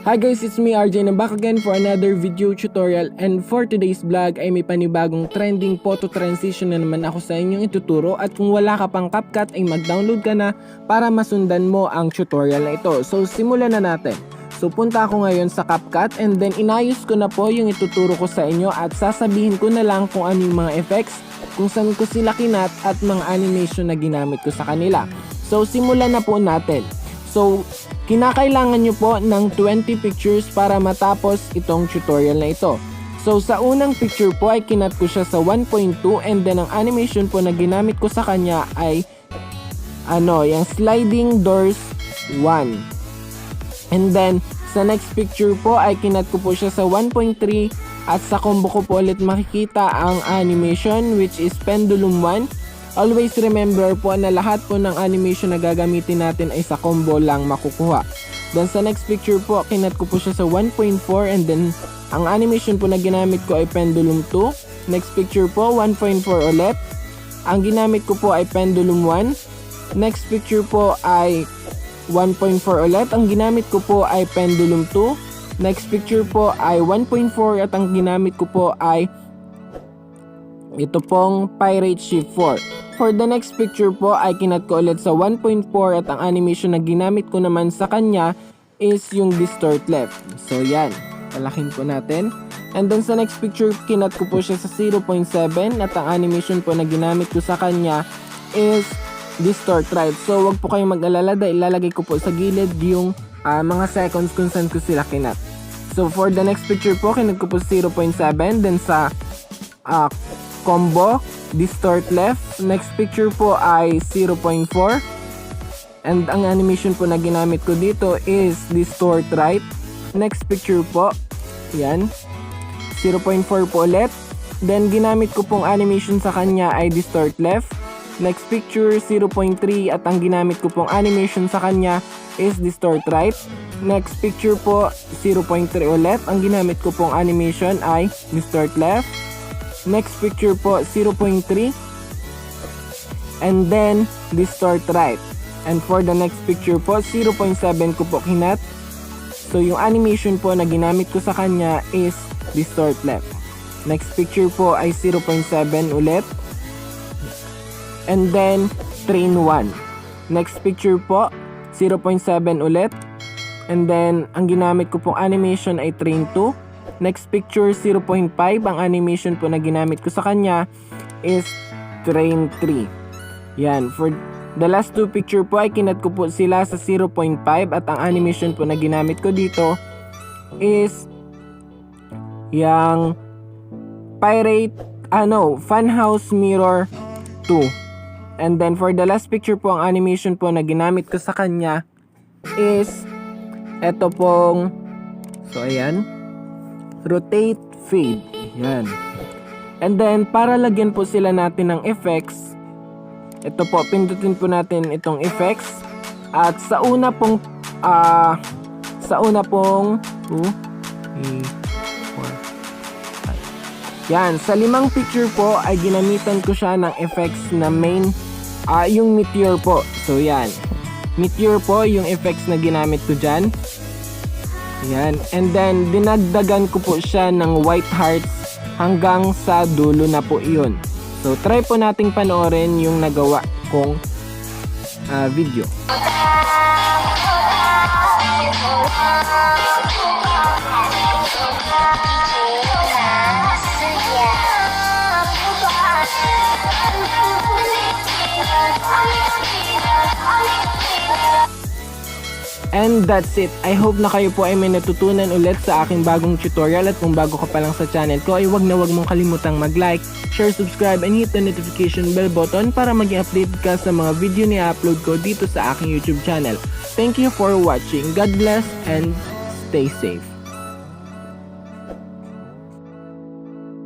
Hi guys, it's me RJ na back again for another video tutorial, and for today's vlog ay may panibagong trending photo transition na naman ako sa inyong ituturo, at kung wala ka pang Capcut ay mag-download ka na para masundan mo ang tutorial na ito. So simulan na natin. So punta ako ngayon sa Capcut and then inayos ko na po yung ituturo ko sa inyo at sasabihin ko na lang kung ano yung mga effects, kung saan ko sila kinat at mga animation na ginamit ko sa kanila. So simulan na po natin. So kinakailangan nyo po ng 20 pictures para matapos itong tutorial na ito. So sa unang picture po ay kinat ko siya sa 1.2 and then ang animation po na ginamit ko sa kanya ay yung sliding doors 1. And then sa next picture po ay kinat ko po siya sa 1.3 at sa combo ko po ulit makikita ang animation which is pendulum 1. Always remember po na lahat po ng animation na gagamitin natin ay sa combo lang makukuha. Then sa next picture po, kinat ko po siya sa 1.4 and then ang animation po na ginamit ko ay pendulum 2. Next picture po, 1.4 ulit. Ang ginamit ko po ay pendulum 1. Next picture po ay 1.4 ulit. Ang ginamit ko po ay pendulum 2. Next picture po ay 1.4 at ang ginamit ko po ay ito pong Pirate Shift 4. For the next picture po ay kinat ko ulit sa 1.4 at ang animation na ginamit ko naman sa kanya is yung distort left. So yan, palakin po natin. And then sa next picture kinat ko po siya sa 0.7 at ang animation po na ginamit ko sa kanya is distort right. So wag po kayong mag-alala dahil ilalagay ko po sa gilid yung mga seconds kung saan ko sila kinat. So for the next picture po kinat ko po 0.7, then sa combo distort left. Next picture po ay 0.4 and ang animation po na ginamit ko dito is distort right. Next picture po, yan, 0.4 po ulit. Then ginamit ko pong animation sa kanya ay distort left. Next picture 0.3 at ang ginamit ko pong animation sa kanya is distort right. Next picture po 0.3 ulit. Ang ginamit ko pong animation ay distort left. Next picture po 0.3 and then distort right. And for the next picture po 0.7 ko po kinat. So yung animation po na ginamit ko sa kanya is distort left. Next picture po ay 0.7 ulit and then train 1. Next picture po 0.7 ulit and then ang ginamit ko pong animation ay train 2. Next picture 0.5, ang animation po na ginamit ko sa kanya is train 3. Yan, for the last two picture po ay kinat ko po sila sa 0.5 at ang animation po na ginamit ko dito is yung Funhouse Mirror 2. And then for the last picture po, ang animation po na ginamit ko sa kanya is eto pong, so ayan, rotate fade. Yan. And then para lagyan po sila natin ng effects, ito po, pindutin po natin itong effects. At sa una pong 2, 3, 4, 5. Yan, sa 5 picture po ay ginamitan ko siya ng effects na main, yung meteor po. So yan, meteor po yung effects na ginamit ko dyan. Yan. And then dinagdagan ko po siya ng white hearts hanggang sa dulo na po iyon. So try po nating panoorin yung nagawa kong video. And that's it. I hope na kayo po ay may natutunan ulit sa aking bagong tutorial, at kung bago ka pa lang sa channel ko ay wag mong kalimutang mag-like, share, subscribe, and hit the notification bell button para maging update ka sa mga video ni upload ko dito sa aking YouTube channel. Thank you for watching. God bless and stay safe.